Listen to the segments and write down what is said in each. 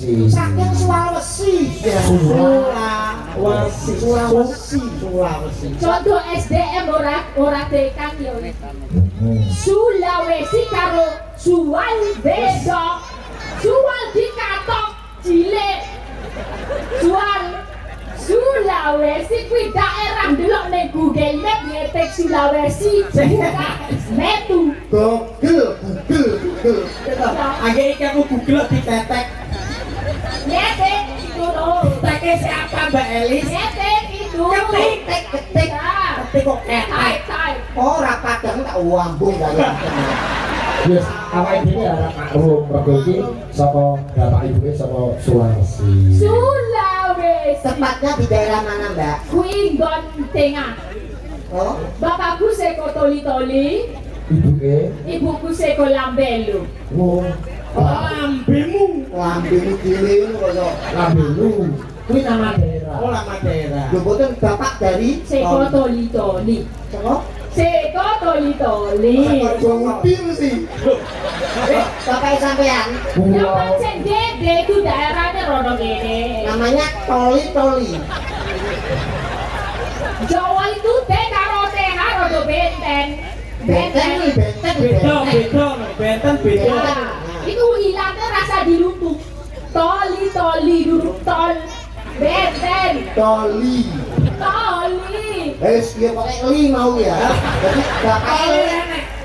Saking Sulawesi. Sulawesi. Contoh SDM ora tekan yo. Sulawesi karo Suwal beda. Suwal dikatok cilik. Sulawesi kuwi daerah delok ning Google Map ngetik Sulawesi buka metu. Google. Akhirnya iki aku Google ditetek. Ngetik itu loh. Teke siapa Mbak Elis? Ngetik itu. Ketik. Ya. Ketik kok ketek. Tai. Ora padang tak wambung kaya. Yes, awake dhewe arep makrum mergo iki saka bapak ibuke saka Sulawesi. Sulawesi. Tepatnya di daerah mana, Mbak? Kuwi nggon tengah. Oh, Bapakku seko Toli-Toli, Ibuke, ibuku seko Lambelu. wo, Lambemu. lambemu dhewe kaya Lambelu. Kuwi nama daerah. Oh, lama daerah. lho boten bapak dari Seko Toli-Toli. Saka Seko Toli-Toli. Jompi mesti. Bapak sampean Yang Pulau pancen gede itu daerahnya rono gede. namanya Toli. Jawa itu teh karo teh rono benten. Benten. Benten beda. Ya, itu hilangnya rasa diluntuk. Toli-toli dulu tol. Benten. Toli. Wis dia pakai li mau ya. Jadi bapak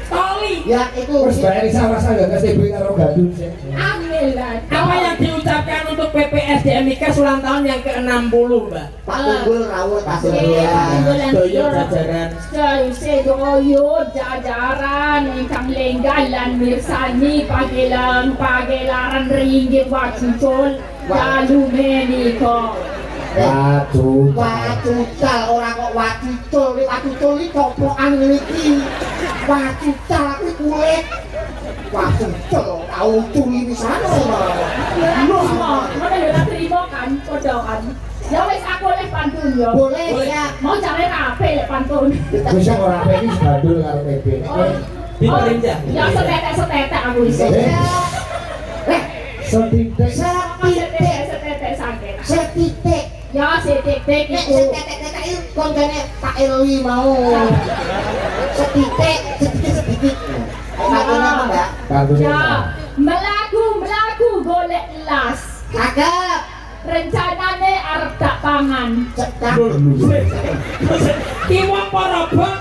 Toli. ya itu wis bayar rasa gak kasih duit karo gadun sih. Amilan. Apa yang diucapkan untuk PPSDM Mikas ulang tahun yang ke-60, Mbak? Pak Tunggul rawuh tasir Iya, Tunggul. ya. Doyo jajaran. Sedoyo jajaran ingkang lenggalan mirsani pagelaran ringgit wacucul lalu meniko. Waduh. Wacucal ora kok wacucul iki copokan iki. Wacucal kuwi kulit. Wacucul tau curi pisan. Mana ya terima kan, podo kan. Ya wis aku oleh pantun yo. Boleh ya. Mau cari rapi lek pantun. Wis ora apa iki bandul karo TB. Diperinjak. Ya setetek aku isi. Setitik Setetek sakit. Setitik. Ya setetek Nek iku. setitik iki koncone Pak Elwi mau. Setitik. Katanya apa, Mbak? bandul. Ya, melaku golek las. Cakep. Rencanane arep tak pangan. Cekak. Ki wong Porobong.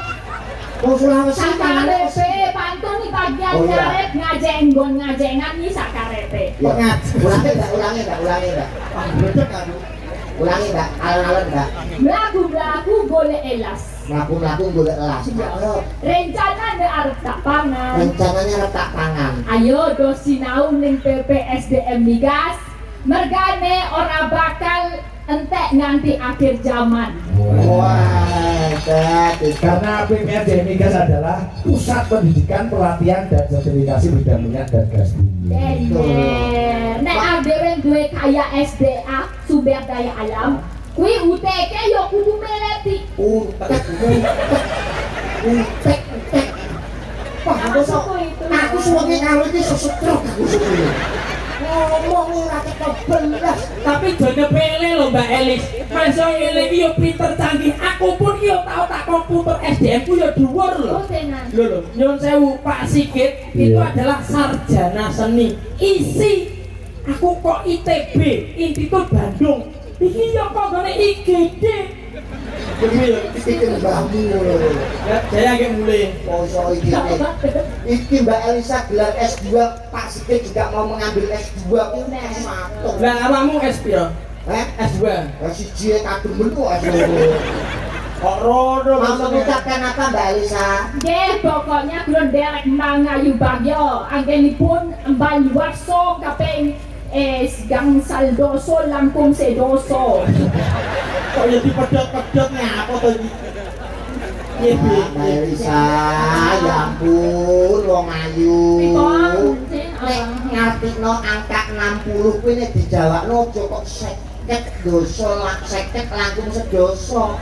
Wong Sulawesi Sakarepe pantun iki bagian Oh, iya. ngaret ngajenggon ngajengan iki sakarepe. Ya. Ulangi enggak? Bedek kan. Ulangi enggak? Alon-alon enggak? Mlaku golek elas. Mlaku-mlaku golek elas. Rencanane arep tak pangan. Rencananya retak pangan. Ayo do sinau ning PPSDM Migas. Mergane ora bakal entek nganti akhir zaman. Wah, Karena PPSDM Migas adalah pusat pendidikan, pelatihan dan sertifikasi bidang minyak dan gas bumi. Bener. Nek adewe duwe kaya SDA, sumber daya alam, kuwi UTK yo kudu meleti. Utek. Wah, aku suwengi karo iki sesetruk aku suwengi. Ngomong ora kebelas. Tapi jono pele lho Mbak Elis. Masa ngene iki yo pinter canggih. Aku pun yo tau tak komputer SDM ku yo dhuwur lho. Oh tenan. Lho nyuwun sewu Pak Sigit itu Iya. adalah sarjana seni. Isi aku kok ITB, Institut Bandung. Iki yo kok gone IGD. Demi iki mbahmu lho. Ya, saya agak mulai. Poso iki. Iki Mbak Elisa gelar S2, Pak Sigit juga mau mengambil S2 ku satu. Lah awakmu S piro? S2. Siji kademen kok S2. Kok rodo Mau mengucapkan apa Mbak Elisa? Nggih, pokoknya kula nderek mangayu bagyo. Anggenipun mbali warso kaping gangsal doso langkung sedoso. kok ya dipedhot-pedhot ngapa to iki? Piye Mbak Elisa, ya ampun wong ayu. Pripun? Nek ngartikno angka 60 kuwi nek dijawabno aja kok 50 dosa lak 50 langkung sedoso.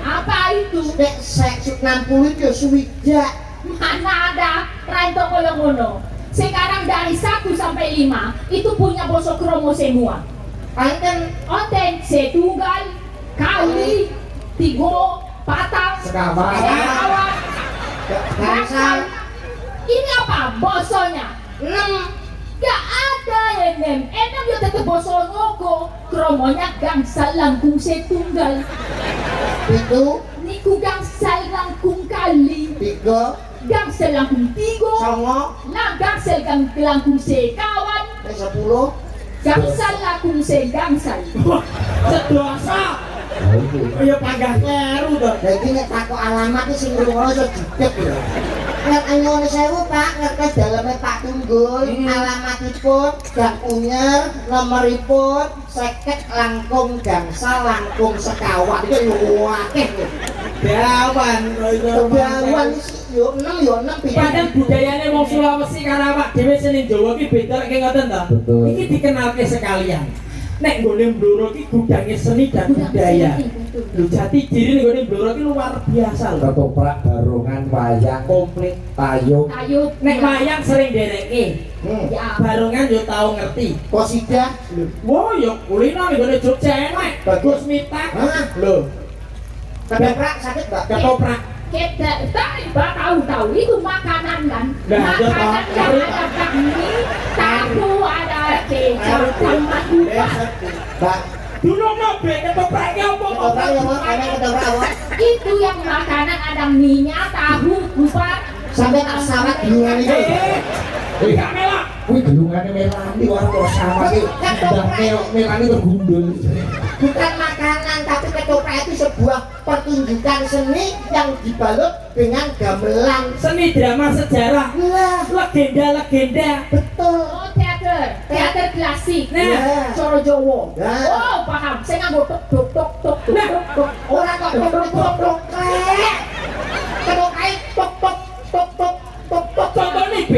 Apa itu? Nek 60 iki ya suwidak. Mana ada ranto koyo ngono. sekarang dari 1 sampai 5 itu punya bosok kromo semua. Panten Onten setunggal, kali, tigo, patang, Sekawan. sekawan, gangsal Ini apa bosonya? 6 Gak ada yang nem. Enam yo tetep boso ngoko. Kromonya gangsal langkung setunggal. itu Niku gangsal langkung kali. 3 Gangsal langkung tigo. songo Gangsal langkung sekawan. 10 Gangsal langkung segangsal. Sedosa. Ya panggah kleru to. jadi nek takok alamat iki sing ngrungokno iso jideg lho nek nyuwun sewu Pak ngertes daleme Pak Tunggul alamatipun Gang Unyer nomoripun 50 langkung gangsal langkung sekawan iki lho akeh lho Dawan Dawan yo 6 yo 6 Padahal budayane wong Sulawesi karo awak dhewe sing Jawa ki beda lek ngoten to. Betul. Iki dikenalke sekalian. Nek nggone Blora ki gudange seni dan budaya. Lho jati diri nek nggone Blora ki luar biasa lho. Ketoprak, barongan, wayang, Komplit. payung. Kayu. Nek wayang sering dereke. Ya. Barongan yo tau ngerti. Kosidah Wah, yo kulino nek nggone Jogja enak. Bagus mitak. Hah? Lho, ketoprak sakit Mbak ketoprak. Kita tahu itu makanan kan. Nah, Makanan iya, yang Pak. ada kami, tahu ada kecap sama gula. Mbak Dulu mobil ketopraknya apa ketoprak ya Pak ada ketoprak apa Itu yang makanan ada minyak, tahu, kupat. sampai tak sawat duluan itu Gak melak. Wih, gelungannya Melani orang kok sama sih. Udah Melani tergundul. bukan makanan tapi ketoprak itu sebuah pertunjukan seni yang dibalut dengan gamelan Seni drama sejarah. lah Legenda-legenda. betul Oh, teater klasik. Nah. Coro Jowo. Nah. Oh, paham. Saya nganggo tok tok tok tok tok Nah. tok tok. orang kok tok ketoprak tok tok tok tok tok tok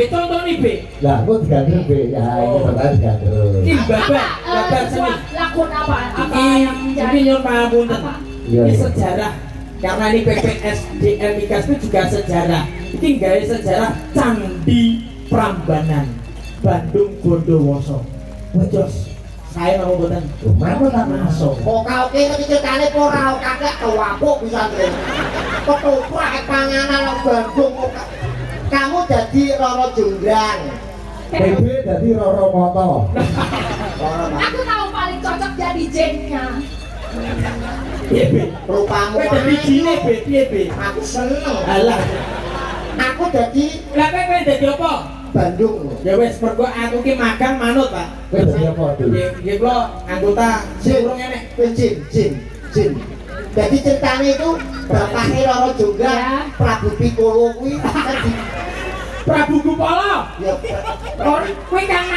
Contoh nih B. Lah, aku digandel be. Ya, ini pertanyaan digandel. Ini babat, Apa, babat seni. sebuah lakon apa? Apa Ini, yang ini menjadi nyuruh pangapunten. apa? Iya, Ini iya. sejarah. Karena ini PPSDM Migas itu juga sejarah. Ini gaya sejarah Candi Prambanan, Bandung Bondowoso. Wajos, saya mau boten. Mana tak masuk? kok kau kira ceritanya ora kakek kewapuk bisa tuh ketoprak panganan nang Bandung kamu jadi Roro Jonggrang PB jadi Roro Moto. Aku tahu paling cocok jadi jennya. Iya, B. rupamu Kowe dadi jine, B, piye, B? aku seneng Alah. aku jadi Lah kowe dadi apa? Bandung loh Ya wes mergo aku ki magang manut, Pak. Kowe dadi apa tuh? Nggih kula anggota urung enek. Jin jadi ceritanya itu bapaknya Roro Jonggrang Ya. Prabu Piccolo kuwi tadi Prabu Gupala. ya Kuwi Kang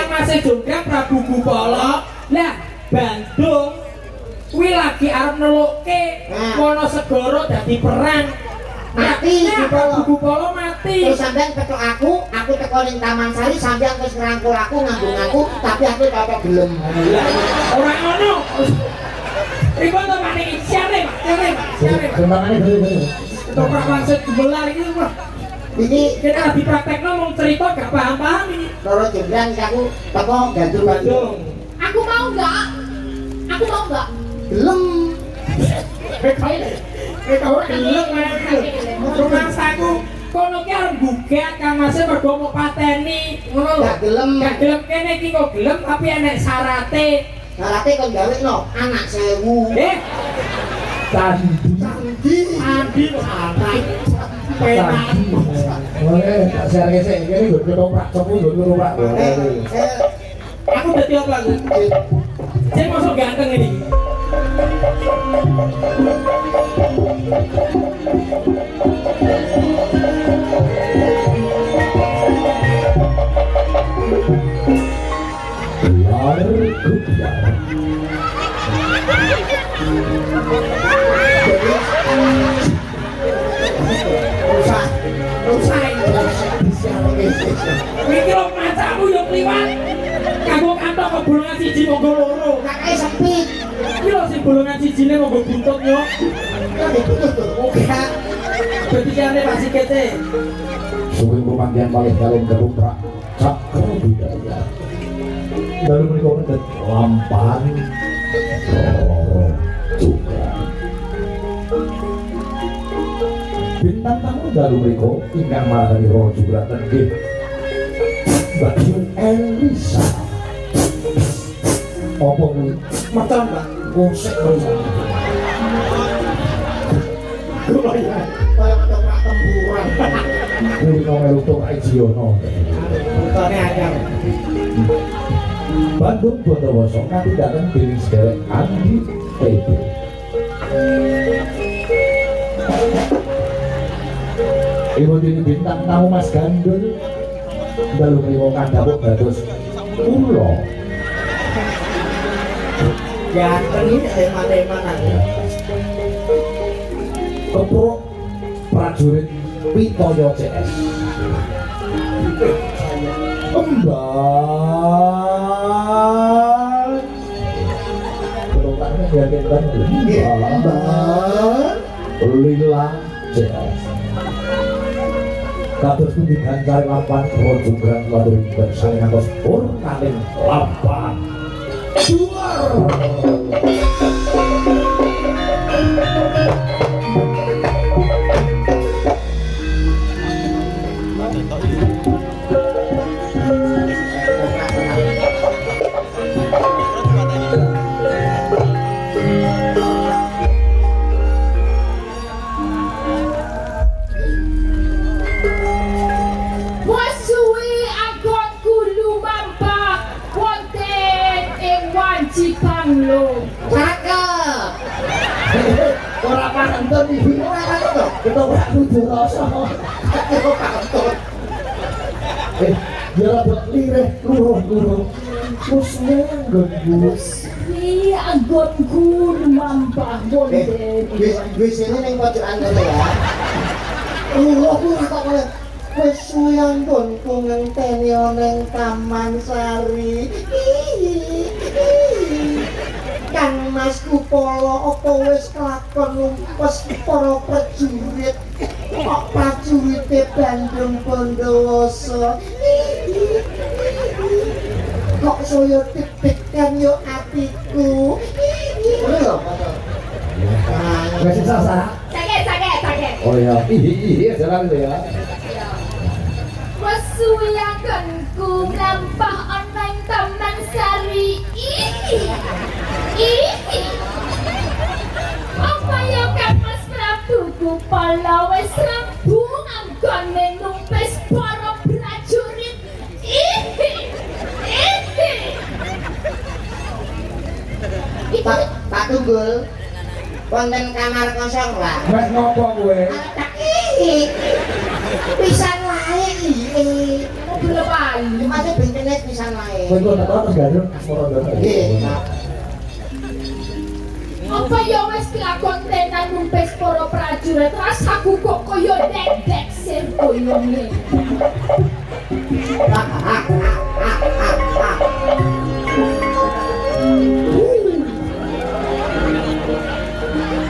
Mase Jonggrang Prabu Gupala. Lah Bandung kuwi lagi arep nelukke Nah. Wonosegoro dadi perang. Mati, Nah, Gupala. Prabu Gupala mati. terus sampean ketok aku teko ning Taman Sari sampean terus ngrangkul aku ngambung aku tapi aku kok gelem Ora ngono. Ribon to Pak iki siare, Pak. Siare, Pak. Kembangannya gede. Ketoprak langsung gebelar iki wah. ini Kita lagi praktekno mau cerita gak paham-paham ini. Roro Jonggrang iki aku teko Gandul Bandung Aku mau nggak? Aku mau nggak? gelem Kau gelem rumah saku kono ki arep gugat Kang Mas mergo mau pateni ngono lho. gak gelem Gak gelem kene iki kok gelem tapi enek syarate. syaratnya kon gawe no anak sewu Candi. candi Andi syarat. Penak. Oke, tak share gesek. Ini gue ketoprak, cepu gue ketoprak. Aku dadi apa aku? Saya masuk ganteng ini. Lar Gupyar. rusak Rusak ini. Iki lho macamu yo kliwat. Kanggo kantor kok bolongan siji monggo loro. kakek sempit Iki lho sing bolongan sijine monggo buntut yo. kan itu tuh Oke. Dadi jane Pak Sikete. Sugeng pemanggihan malih kalian ketoprak cakra budaya. Dalu menika pendet lampahan Roro juga. Bintang tamu dalu menika ingkang marani Roro juga tenggih Mbak Yun Elisa. Apa kuwi? Macam Mbak gosek banget. Lumayan. Kayak ketoprak temburan. Kuwi nomor untuk Ajiono. Utane anyar. Bandung Bondowoso nanti datang dening sederek Andi TB. Ibu dini bintang tamu Mas Gandul dalu menika kandhapuk dados kula. Ganteng ini teman-teman aja. Keprok prajurit Pitoyo CS. Kembang Berotaknya biarin Kembang Lila CS Kados pundi gancari lapan Rojonggrang Wadurin bersama Kados Purnaling lapan Duar Cipanglo. Cakep. Ora pantun iki. Ora pantun. Ketoprak kudu rasa. Ora pantun. Ya rada lirih luruh-luruh. Wis nggus. Iki anggonku mampah wonten. Wis ini ning pojokan kene ya. Aku ora kok oleh wis suyan bonku ngenteni ning Taman Sari. Kang Mas Kupolo apa wis kelakon numpes para prajurit kok prajurite Bandung Bondowoso kok saya deg-degan yo atiku lho Wis sasa. Sakit. Oh ya, iya jalan itu ya. Wesuyanganku mlampah ana ing Taman Sari. Apa ya Kang Mas Prabu Kupala wis rampung anggone numpes para prajurit. Pak Tunggul wonten kamar kosong lah Wes ngopo kowe? tak iki pisan wae iki Belum ayu. masih bentene pisan wae Kowe kok tak terus gandul asmara ndono. nggih Apa ya wis kelakon tenan numpes para prajurit rasaku kok kaya dek-dek sir koyo ngene.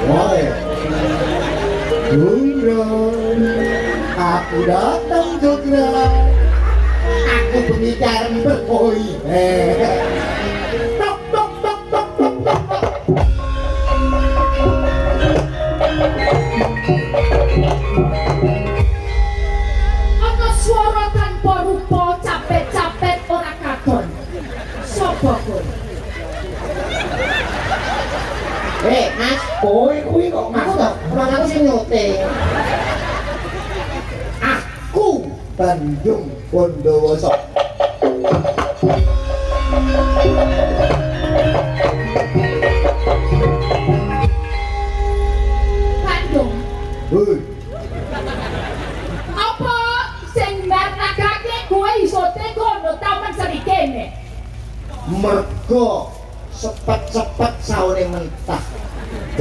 Woi Gundron aku datang juga aku pembicaraan berkoi tok tok tok tok tok tok Ana swara tanpa rupa capek-capek ora katon. Sopo kowe? Mas Kowe kuwi kok aku tak orang aku sing nyuting aku Bandung Bondowoso Bandung. Hei Apa sing marnakake kowe iso teko no Taman Sari kene? mergo sepet-sepet saune mentah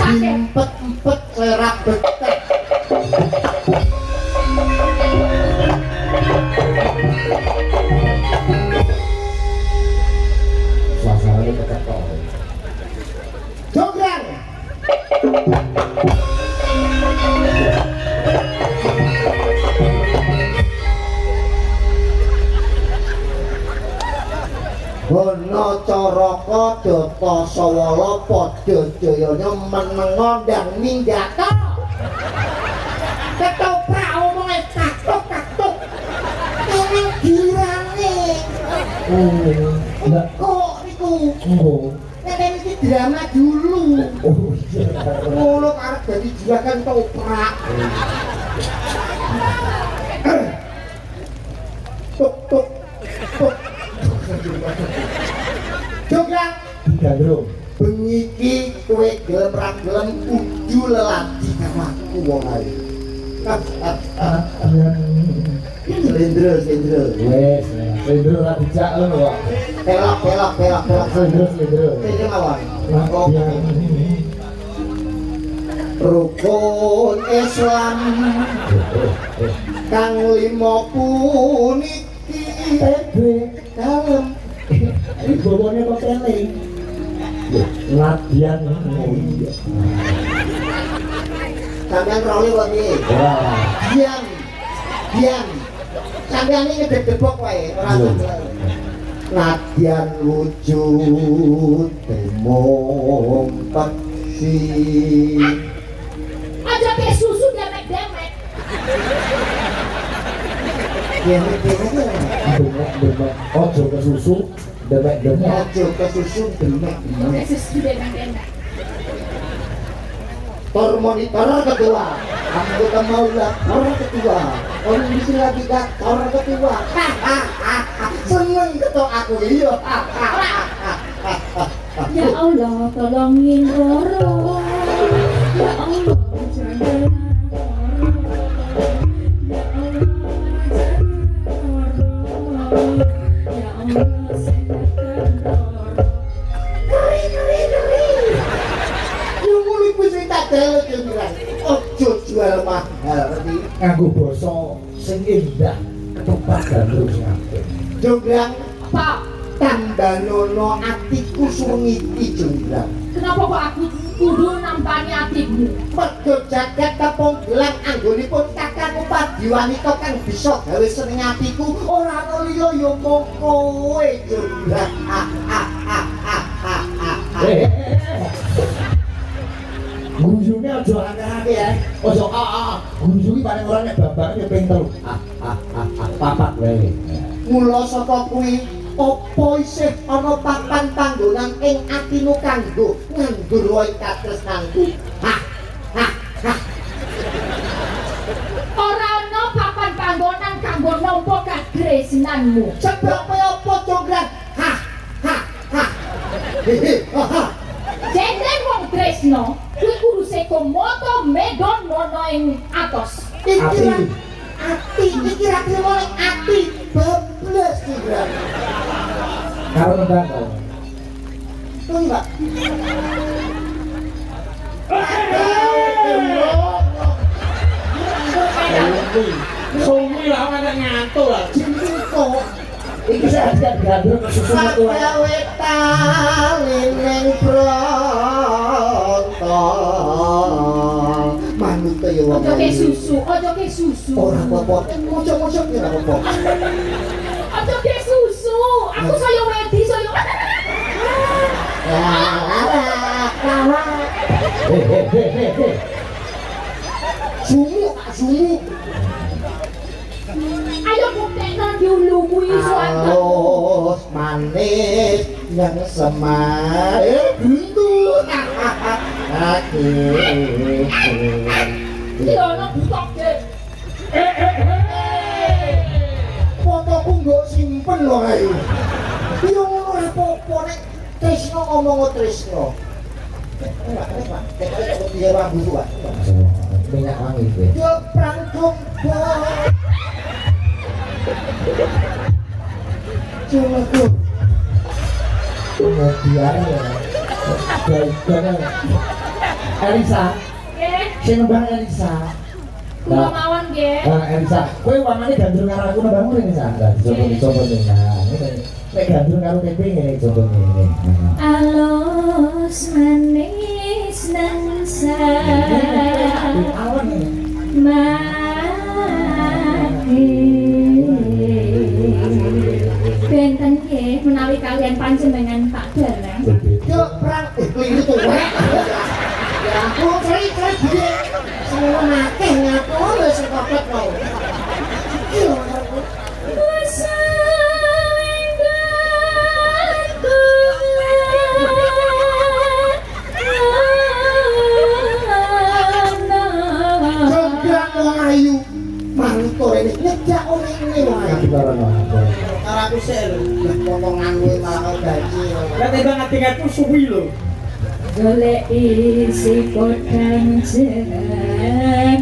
empet-empet serak betah suasanane ketok. Jonggrang Nacaraka Data Sawala padha jayanya menenga ndang minggato. Ketoprak omonge katuk-katuk. Ini girane. Enggak. Kok niku? Oh. Nek iki drama dulu. Oh iya. Ngono karep dadi juragan toprak. Tuk tuk tuk. Joglang Gandrung. bengi iki kowe gelem ra gelem kudu lelati karo aku wong ae. Slendro. Wes, Slendro ra dijak lho kok. Pelok. Slendro. Iki mawon. Iya. Rukun Islam kang lima puniki dalem Ini bawanya kok keling. Latihan. Oh iya. sampean role kok iki. Wah. Diam. Sampean iki ngedebok wae ora sampean. Nadyan wujud mung peksi. Aja kayak susu demek-demek. Demek. Ojo ke susu. Demek. Ojo kesusu demek. Kayak susu demek-demek. Tor monitor kedua, anggota maula tor kedua, kondisi lagi gak tor kedua. Seneng ketok aku iya. Ya Allah, tolongin Roro. Ya Allah, jangan Roro. Ya Allah, jangan Roro. Ya Allah, sehatkan Roro. Keri. Yang mulut bisa tak delok yang bilang, ojo jual mahal ngerti. Nganggo basa sing indah, ketupat gandrung sing apik. Jonggrang Pak, tambah nono atiku sungiti jonggrang. kenapa kok aku kudu nampani hatimu? Mergo jagat tepung gelang anggonipun kakang upadi wanita kang bisa gawe seneng atiku ora ana liya ya mung kowe jonggrang. Guyune aja aneh-aneh ya. Ojo guyune paling ora nek babake ping 3. Papat wae. Mula saka kuwi apa isih ana papan panggonan ing atimu kanggo nganggur wae katresnanku. Ora ana papan panggonan kanggo nampa kagresnanmu. Sebab apa jonggrang? Jendeng wong tresno kuwi uruse komodo medon mono ing atos. Iki ra oleh ati bablas jonggrang. Karo nembang kok. Tuh, Mbak. Sumi lah ana ngantuk lah. Cinta Iki saya gandrung susu metu wae. gawe tali ning bronto. Manut ya wong. Ojo ke susu, ojo ke susu. Ora apa-apa. Mocok-mocok ya ora apa-apa. Ojo ke susu. Aku saya wedi saya. Sumu. Ayo buktekno dulu kuwi suatu. Halus manis yang semai buntu. Aku. Iki ono butok deh. Fotoku nggo simpen lho ae. Yo ngono ora apa-apa nek Tresno ngomong Tresno. Enggak, Pak. Nek dia rambut Pak. Minyak wangi kowe. Yo prang jombo. Cuma ku. Kemudian ya. Baiknya Elisa, Nggih, sing nembang Elisa. kula mawon nggih. Elisa, kowe wamane gandrung karo aku nembangmu ning Elisa. Coba ning. Nek gandrung karo tempe ngene coba ngene. Alus manis nan Awan ini. Benten nggih menawi kalian panjenengan sik lho. Ya potongan kuwi malah gaji. Lah timbang ngadeg-adeg suwi lho. golek isi kodang jenar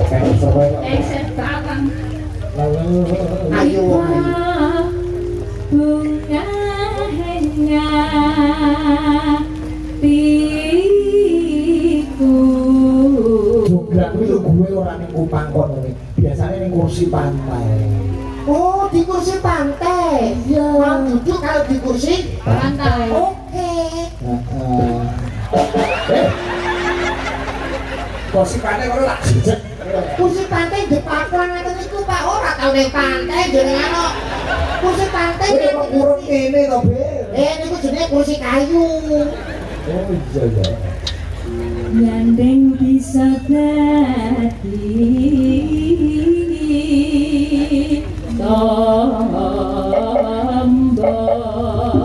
Kayak sapa kok. sekarang Ayo wong bunga hanya tiku Jograk kuwi lho gue ora ning Kupang kono iki. Biasane ning kursi pantai. oh di kursi pantai. Iya. Mau duduk kalau di kursi pantai. oke. Heeh. Kursi pantai kono lak jejeg. Kursi pantai di Papua ngaten niku Pak ora tau ning pantai jenengan kok. Kursi pantai Kowe kok kurung kene to, Bir? niku jenenge kursi kayu. Oh iya ya. Nyandeng bisa dadi tombol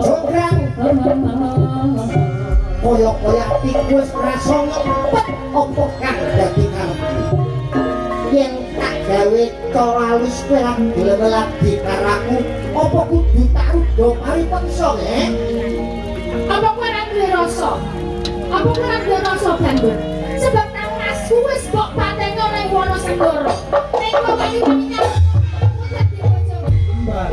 Jograng koyok-koyak tikus rasa ngempet opo kang dadi karepku. Yen tak gawe cara halus kowe ra gelem dikaraku, opo kudu taruh do paripaksa apa kowe ora duwe rasa? Apa kowe ora duwe rasa Bandung? Sebab nang asku wis mbok pateno ning Wonosegoro. Ning kok kayu minyak dadi bojomu. Mbak.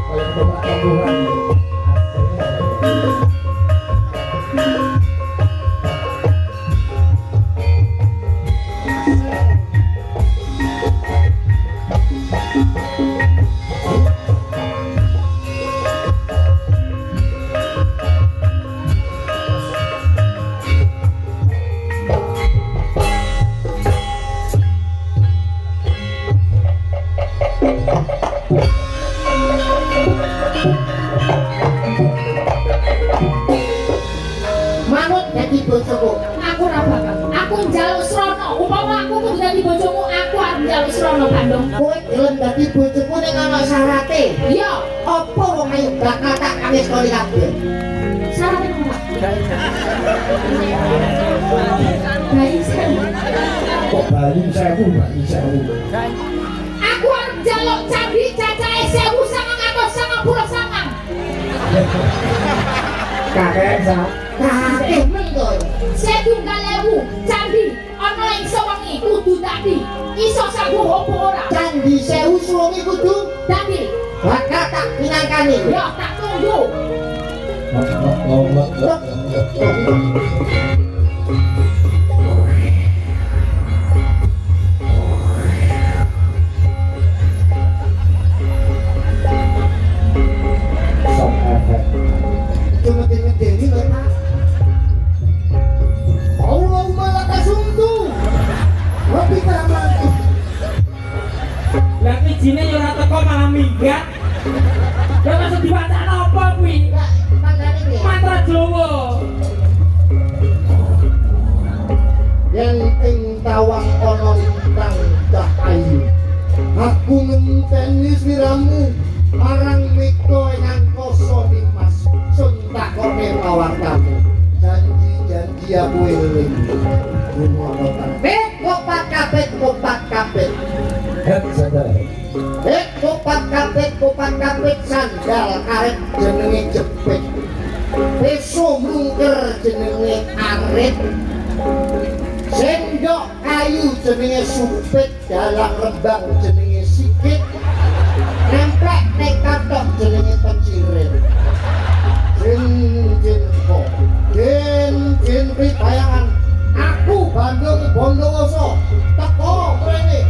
Kayak tempat tangguhan. manut dadi bojoku. Aku ora bakal. Aku njaluk srana. Upama aku kudu dadi bojomu, aku arep njaluk srana Bandung. Kowe gelem dadi bojoku ning ana syarate. Iya, Apa wong ayu bakal tak kawis kali kabeh? syaratnya apa? Baik sekali. Kok Bali sewu, Bali sewu. Aku arep njaluk candi cacahe 1999. Kakek sa. Kakek men to. Setunggal ewu candi ana ing sewengi kudu dadi. Iso sanggup opo ora? Candi sewu suwengi kudu Dadi, bakal tak pinangkani. yo tak tunggu. Sok efek. Cuma ngedeni lho Pak. Allahumma lakasumtu. Lebih keramat. Lah ijine yo ora teko malah minggat. Lah maksud diwacana apa kuwi? Enggak, makane piye? Mantra Jawa. Yang ing tawang ana ingkang cahayu. Aku ngenteni sliramu marang mika ing angkasa Nimas. Sun takone pawartamu. Janji-janji aku eling. Gumono kopat kabeh. Het sadar. Kopat kabeh sandal karet jenenge jepit. Peso mungker jenenge arit. Sendok kayu jenenge supit, dalang rembang jenenge sikit. Nemplek ning kathok jenenge pecirit. Jin kok. Jin bayangan. Aku Bandung Bondowoso. Teko mrene.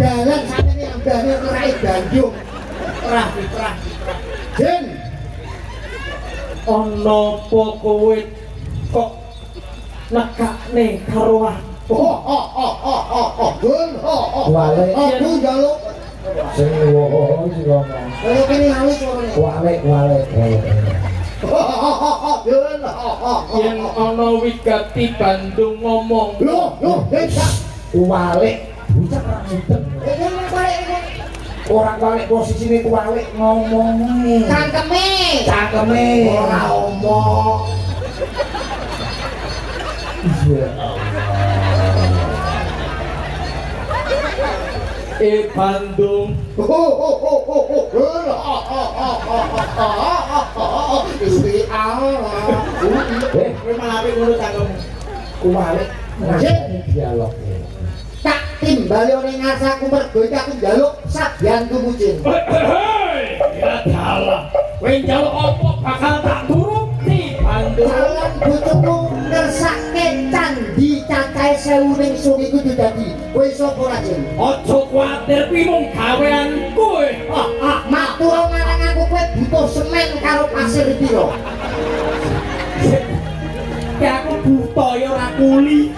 dalan sampe ning ambane rai Bandung. Ora fitrah. Jen. Ana apa kowe kok nekakne karo aku? Gun. Wale Aku njaluk. sing woho sing ngomong. Kalau kene halus suarane. Wale. Gun. Yen ana wigati Bandung ngomong. Loh, sak. Wale bocah ora ngeten. Iki mung balik iki. Ora wale posisine wale ngomong. Cangkeme. Ora omong. Iya. Bandung Gusti Allah. kowe malah ape ngono cangkemmu. Wale ngajeni dialog. Tak timbali ning ngasaku mergo iki aku njaluk sabyanku mucin. Ya dalah. Kowe njaluk apa bakal tak turuti Bandung. Jalan bojoku ngersake candi cacahe 1000 ning sungi kudu dadi. Kowe sapa ra, Jen? Aja kuwatir kuwi mung gawean kowe. Matur marang aku kowe butuh semen karo pasir pira? Ya aku buta ya ora kuli.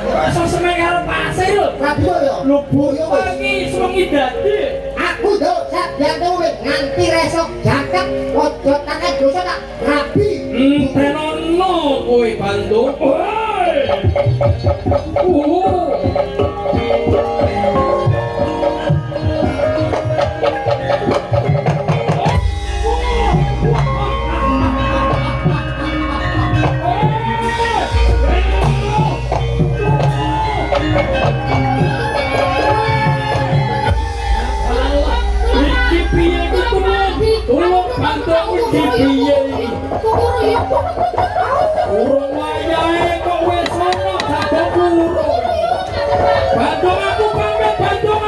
Masa seneng karo pasir lho. Rabiyo ya. Lho boyo wengi sewengi dadi. Aku njaluk sabyanku nganti resok jaket ojo tangan dosa tak rabi. Tenono kowe Bandung. Woi. Iki piye iki tulung Bandung iki piye iki? Urung wayahe kok wis ana sabuk urung. Bandung aku pamit, Bandung.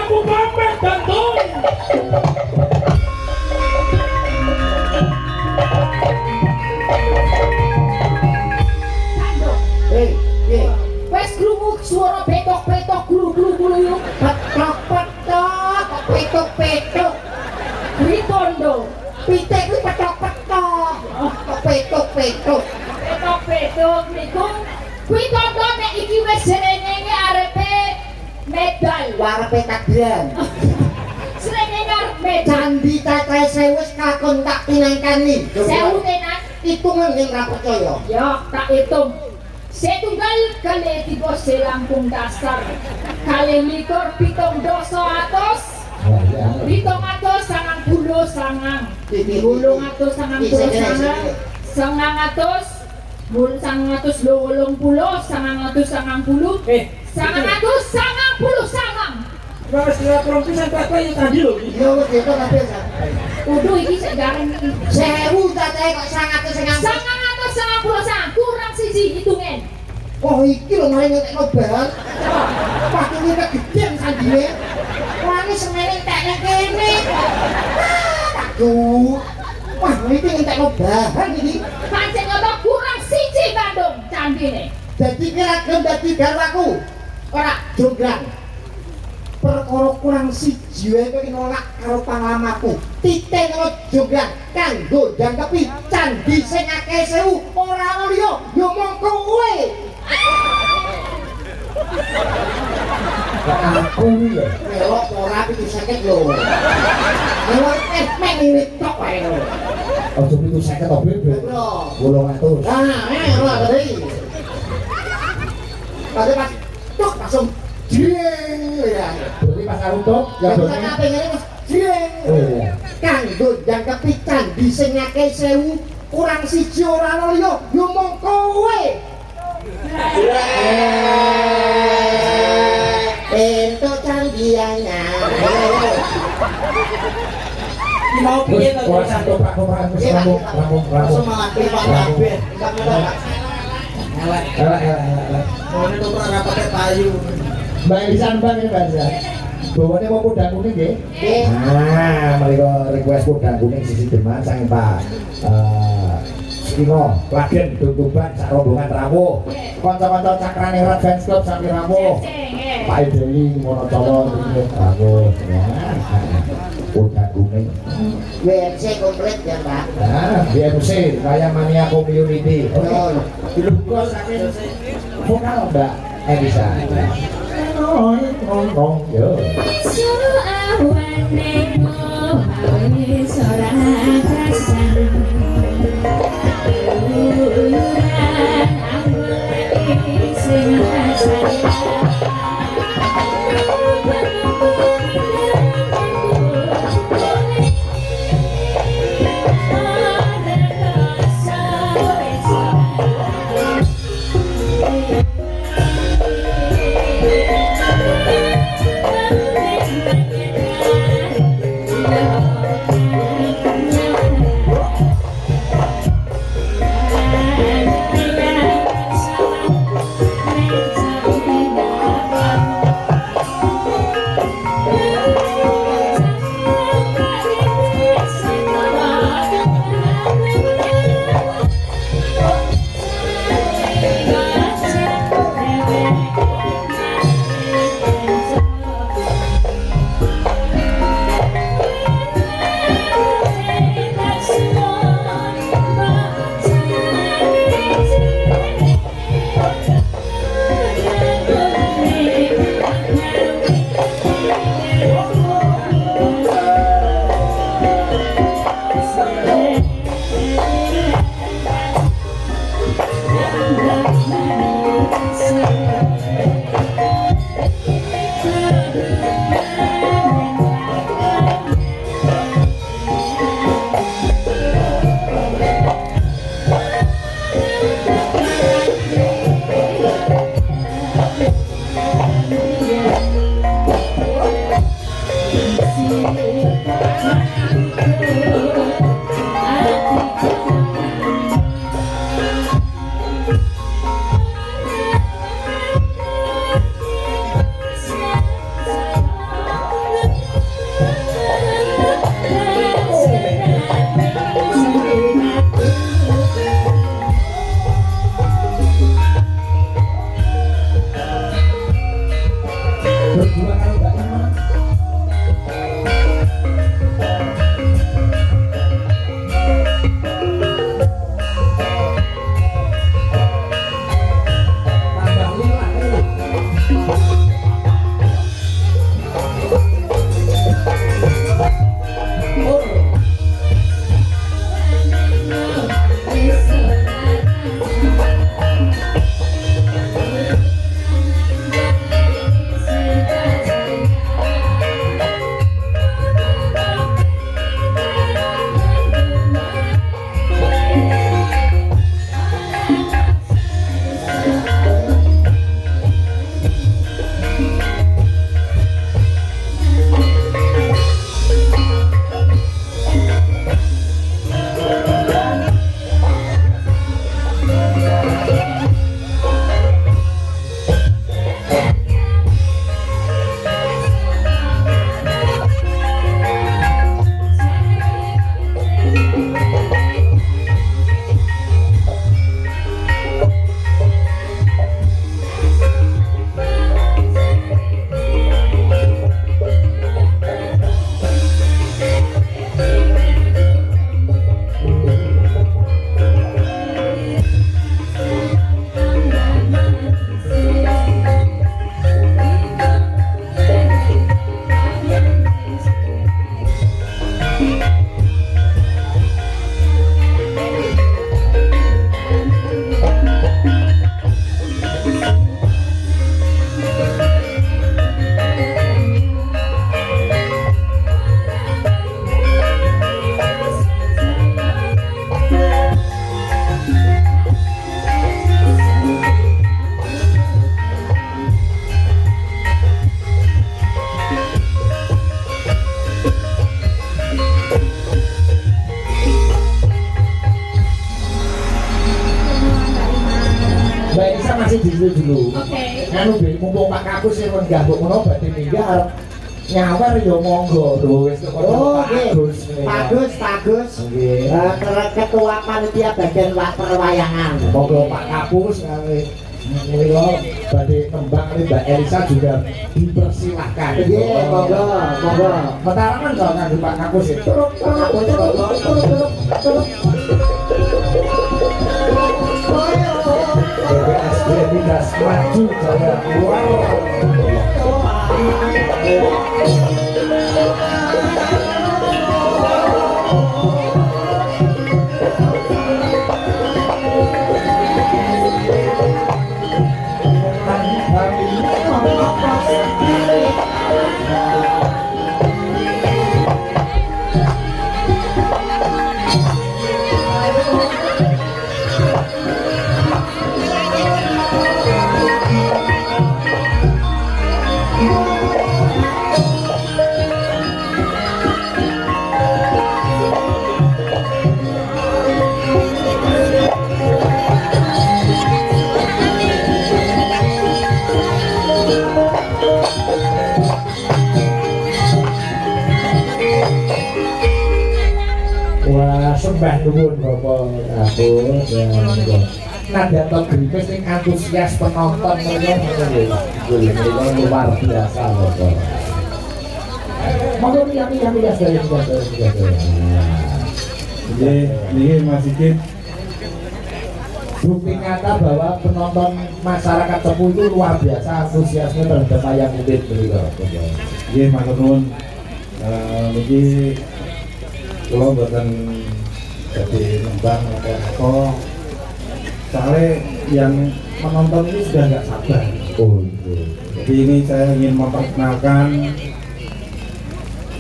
Wes krungu suara petok-petok gulu-gulu yuk. Petok-petok, petok-petok. Ritondo. Pitik kuwi petok-petok. Petok-petok. Petok-petok niku. Kuwi tondo nek iki wis srengenge arepe medal. Warepe tagran. Srengenge arep medal. Candi cacahe 1000 wis kakon tak pinangkani. 1000 tenan. Hitungan yang ra percaya. Ya, tak hitung. Setunggal kali tiga Lampung dasar. Kali likur pitung doso atos. Pitung atos sangang puluh sangang. Bulung atos sangang puluh sangang atos. Bul sangang atos 80, sangang atos sangang puluh. Sangang atos sangang puluh sangang. Wes ora prompisan kakek ya tadi lho. Iya wis itu kabeh. Uduh iki sik gareng iki. 1000 cacahe kok 100 Sangang atos sangang puluh sangang kurang siji hitungen. Oh iki lho mari ngetekno bal. Pasti iki gedhen sandine. Wani semene entekne kene. Aduh. Wah, iki ngetekno bahan iki. Pancen ngono kurang siji Bandung candine. Dadi kira gelem dadi garwaku. Ora jonggrang. Perkara kurang siji wae kok nolak karo panglamaku. Titik karo jonggrang kanggo jangkepi candi sing akeh 1000 ora ana liya ya mung kowe. Aku ya. Melok ora pitu seket lho. Melok men wiwit tok wae lho. Aja pitu 50 to, Beb. Bro. 800. Ora tadi. Pada pas tok langsung jeng ya. Berarti pas aku tok ya Kita berarti. kabeh ngene wis jeng. Oh iya. Kanggo jangkepi candi sing akeh 1000 kurang siji ora ana liya ya mung kowe. Entuk candiannya. Iki mau piye to? Ora santo prakoprak wis rampung. Langsung malah privat kabeh. Elak. Ngene to ora pakai payu. Mbak Elisan Bang ini Mbak Elisan. Bawane mau podang kuning nggih? Nggih. Nah, mereka request podang kuning sisi Demak sang Pak. Kino, Klagen, Tutuban, sak rombongan rawuh. Kanca-kanca Cakrane Rat Fans Club sampe rawuh. Pak Deli Monocolo ini bagus ya. Udah kuning. WMC komplit ya Pak. Nah, BMC kayak Mania Community. Oke. Dulu gua saking vokal Mbak Elisa. Ngomong yo. Suruh awan nengok awan seorang kasar uluran awan sing masih dulu. Oke. Anu be mumpung Pak Kapus sing kon gambuk ngono badhe minggar. Nyawer yo monggo lho wis kok Oh, Pak nggih. Agus. Pak Gus. Nggih. Ketua panitia bagian perwayangan. Monggo Pak Kapus Milo badhe kembang ini Mbak Elisa juga dipersilahkan. Iya, monggo, monggo. Petarangan kok nganggo Pak Kapus itu. BPSD Migas Maju Jaya Luar. Wah, sembah nuwun Bapak Kapus. Nada top gripes yang antusias penonton mereka luar biasa Bapak. Mau lihat dari Ini Mas Sigit, bukti nyata bahwa penonton masyarakat Cepu itu luar biasa antusiasme terhadap wayang kulit beliau. ini matur nuwun. Niki kula mboten jadi nembang apa. Soalnya yang menonton ini sudah nggak sabar. Oh, iya. Jadi ini saya ingin memperkenalkan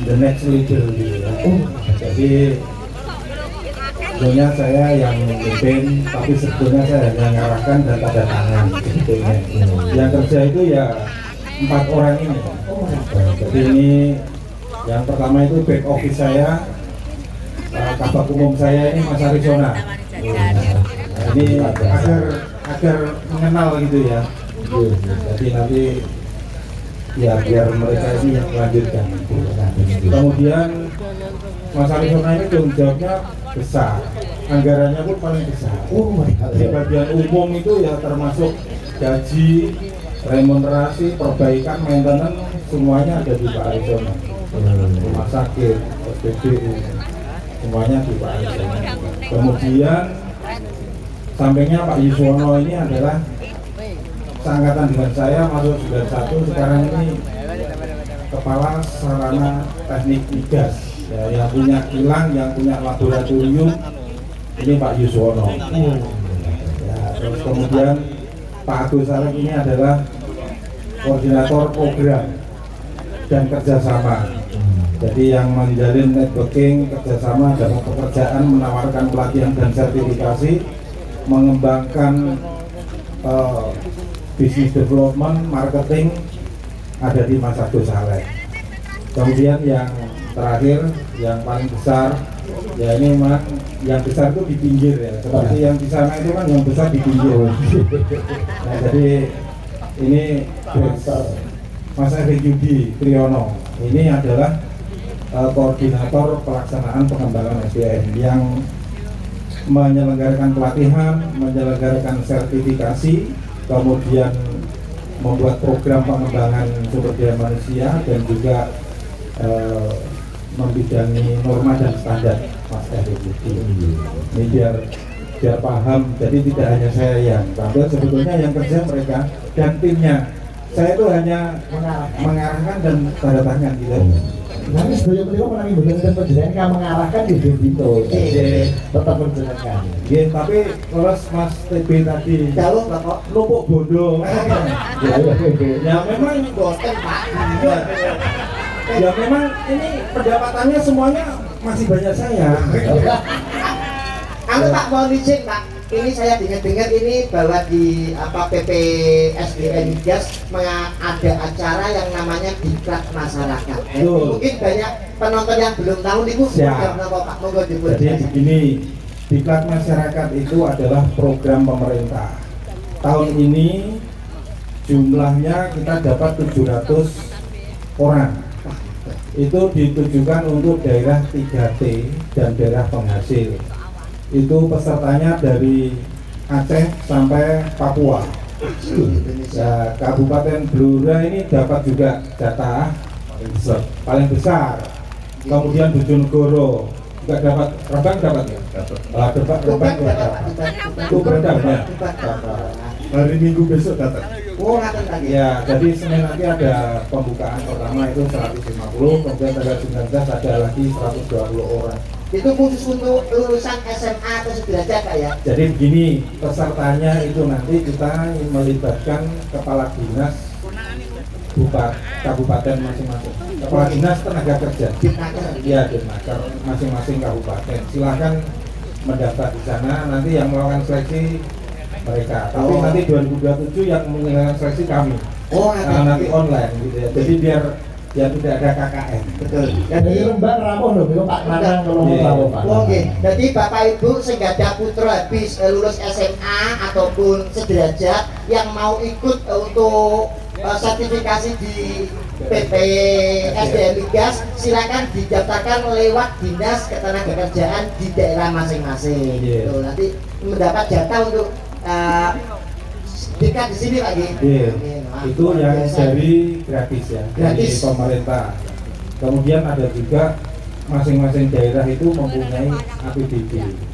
the next leader gitu ya. Jadi sebetulnya saya yang memimpin, tapi sebetulnya saya hanya mengarahkan dan tanda tangan sebetulnya. Yang kerja itu ya 4 orang ini. Jadi ini yang pertama itu back office saya, kabak umum saya ini Mas Arizona. Nah, ini agar mengenal gitu ya. Jadi nanti ya biar mereka ini yang melanjutkan. Kemudian Mas Arizona ini tanggung jawabnya besar, anggarannya pun paling besar. Di bagian umum itu ya termasuk gaji, remunerasi, perbaikan, maintenance, semuanya ada di Pak Arizona. Rumah sakit, SPBU, semuanya di Pak Arizona. Kemudian sampingnya Pak Yuswono ini adalah seangkatan dengan saya, masuk 91, sekarang ini kepala sarana teknik migas ya, yang punya kilang, yang punya laboratorium ini Pak Yuswono ya, terus kemudian Pak Agus Sarek ini adalah koordinator program dan kerjasama, jadi yang menjalin networking, kerjasama dalam pekerjaan, menawarkan pelatihan dan sertifikasi, mengembangkan business development, marketing ada di Mas Agus Sarek. Kemudian yang terakhir, yang paling besar, ya ini memang yang besar itu di pinggir ya, seperti yang di sana itu kan yang besar di pinggir. Nah, jadi ini Mas Erik Yudi Triyono, ini adalah koordinator pelaksanaan pengembangan SDM yang menyelenggarakan pelatihan, menyelenggarakan sertifikasi, kemudian membuat program pengembangan sumber daya manusia dan juga membidangi norma dan standar Mas Erik Yudi. Ini biar paham, jadi tidak hanya saya yang tampil, sebetulnya yang kerja mereka dan timnya. Saya itu hanya mengarahkan dan tanda tangan gitu. Nanti sebelum beliau menangi belum dan penjelasan mengarahkan di itu, tetap menjelaskan. Iya, tapi kalau Mas TB tadi Jauh Bapak. lupuk bodoh. Ya memang Boten Pak. ya memang ini pendapatannya semuanya masih banyak saya. Anu Pak, mohon izin Pak, ini saya dengar-dengar ini bahwa di PPSDN Migas ada acara yang namanya Diklat Masyarakat. Betul. Mungkin banyak penonton yang belum tahu nih Bu. Siap. Karena Pak monggo Jadi dibuat. begini, Diklat Masyarakat itu adalah program pemerintah. Tahun ini jumlahnya kita dapat 700 orang. Itu ditujukan untuk daerah 3T dan daerah penghasil. Itu pesertanya dari Aceh sampai Papua. Ya, Kabupaten Blora ini dapat juga jatah paling besar. Kemudian Bojonegoro juga dapat, Rembang dapat ya? Dapat, Rembang juga dapat. Tuban dapat. Hari Minggu besok datang. Oh, ngaten lagi. Ya, jadi Senin nanti ada pembukaan pertama itu 150, kemudian tanggal 19 ada lagi 120 orang. Itu khusus untuk lulusan SMA atau sederajat Pak ya? Jadi begini, pesertanya itu nanti kita melibatkan kepala dinas kabupaten masing-masing. Kepala dinas tenaga kerja. Ditnaker. Iya, Ditnaker masing-masing kabupaten. Silakan mendaftar di sana. Nanti yang melakukan seleksi mereka. Tapi Oh. nanti 2027 yang menyelenggarakan seleksi kami. Oh, Karena nanti online gitu ya. Jadi biar tidak ada KKN. betul. Jadi Rembang rawuh lho, niku Pak Nanang kalau Iya. tahu Pak. Oke, jadi Bapak Ibu sing gadah putra habis lulus SMA ataupun sederajat yang mau ikut untuk sertifikasi di PP SDM Migas, silakan didaftarkan lewat Dinas Ketenagakerjaan di daerah masing-masing. Iya. Tuh, nanti mendapat jatah untuk dekat di sini lagi. Iya. Itu yang dari gratis ya, dari Gratis. pemerintah. Kemudian ada juga masing-masing daerah itu mempunyai APBD.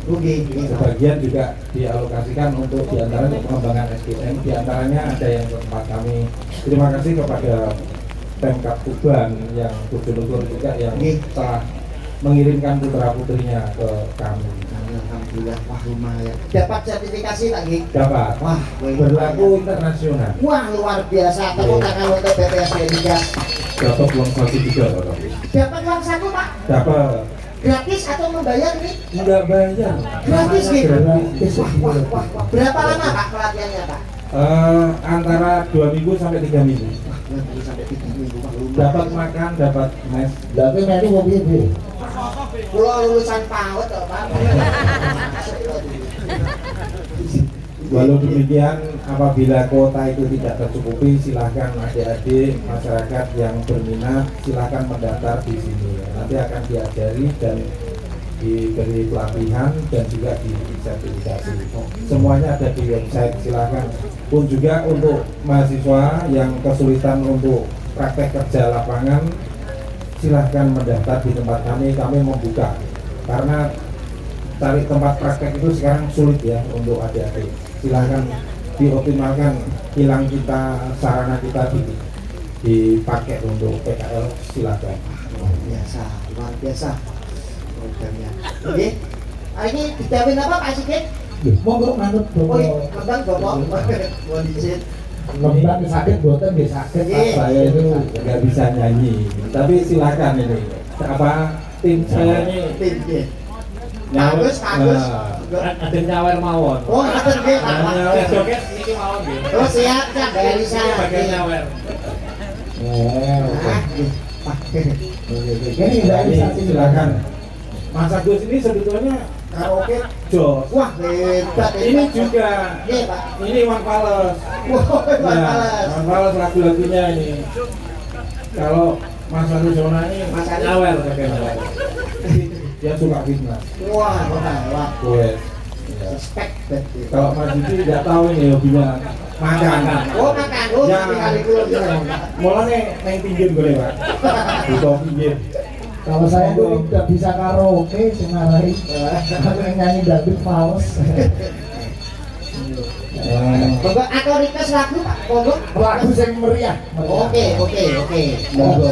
Oke, Sebagian juga dialokasikan untuk diantaranya pengembangan SDM, diantaranya ada yang ke tempat kami. Terima kasih kepada Pemkab Tuban yang Bojonegoro juga yang telah mengirimkan putra putrinya ke kami. Alhamdulillah, wah lumayan. Dapat sertifikasi lagi. Dapat Wah, berlaku internasional. Wah luar biasa. Tepuk tangan untuk BPSD Migas. Dapat uang saku juga, Pak. Dapat uang saku Pak? Dapat. Gratis atau membayar nih? Enggak bayar. Gratis gitu. Gratis. Wah. Berapa lama Pak pelatihannya Pak? Antara 2 minggu sampai 3 minggu. Wah, 2 sampai 3 minggu Pak. Dapat makan, dapat mes. Tapi melu mau piye, Bu? Pulau lulusan PAUD loh Pak. Walau demikian, apabila kuota itu tidak tercukupi, silakan adik-adik masyarakat yang berminat silakan mendaftar di sini. Nanti akan diajari dan diberi pelatihan dan juga disertifikasi. Semuanya ada di website. Silakan. Pun juga untuk mahasiswa yang kesulitan untuk praktek kerja lapangan, silahkan mendaftar di tempat kami. Kami membuka karena cari tempat praktek itu sekarang sulit ya untuk adik-adik. Silahkan dioptimalkan, hilang kita sarana kita dipakai untuk PKL, silakan. Luar biasa programnya. Oke, ini dijamin apa Pak Sigit? Monggo manut Oh, Bapak. kembang Bapak. Mohon izin. Lembang sakit boten nggih sakit Pak. Iya. Saya itu Nggak bisa nyanyi, tapi silakan ini. Apa tim saya ini Tim G. Bagus. ada nyawer mawon. Oh, ngaten nggih Pak. Nyawer joget niki mawon nggih. Oh, siap Mbak Elisa. Bagian nyawer. Ah, nggih. Pak. ini enggak bisa Silakan. Mas Agus ini sebetulnya karaoke jos. Wah, hebat. Ini juga Nggih, Pak. ini Wan Fales. Wah, Ya, males. Wan Fales lagu-lagunya ini. Kalau Mas Agus Zona ini Mas Agus. nyawer pakai nyawer. Dia suka fitnah. Wah. Wes. Respect banget. Kalau Mas Didi tidak tahu ini hobinya makan. Oh, makan. Oh, Ya. kali kula. Mulanya neng pinggir boleh Pak. Butuh pinggir. kalau saya itu tidak bisa karaoke sing marahi. Aku nyanyi dangdut fals. Monggo atau request lagu Pak. Monggo. Lagu sing meriah. Oke. Monggo.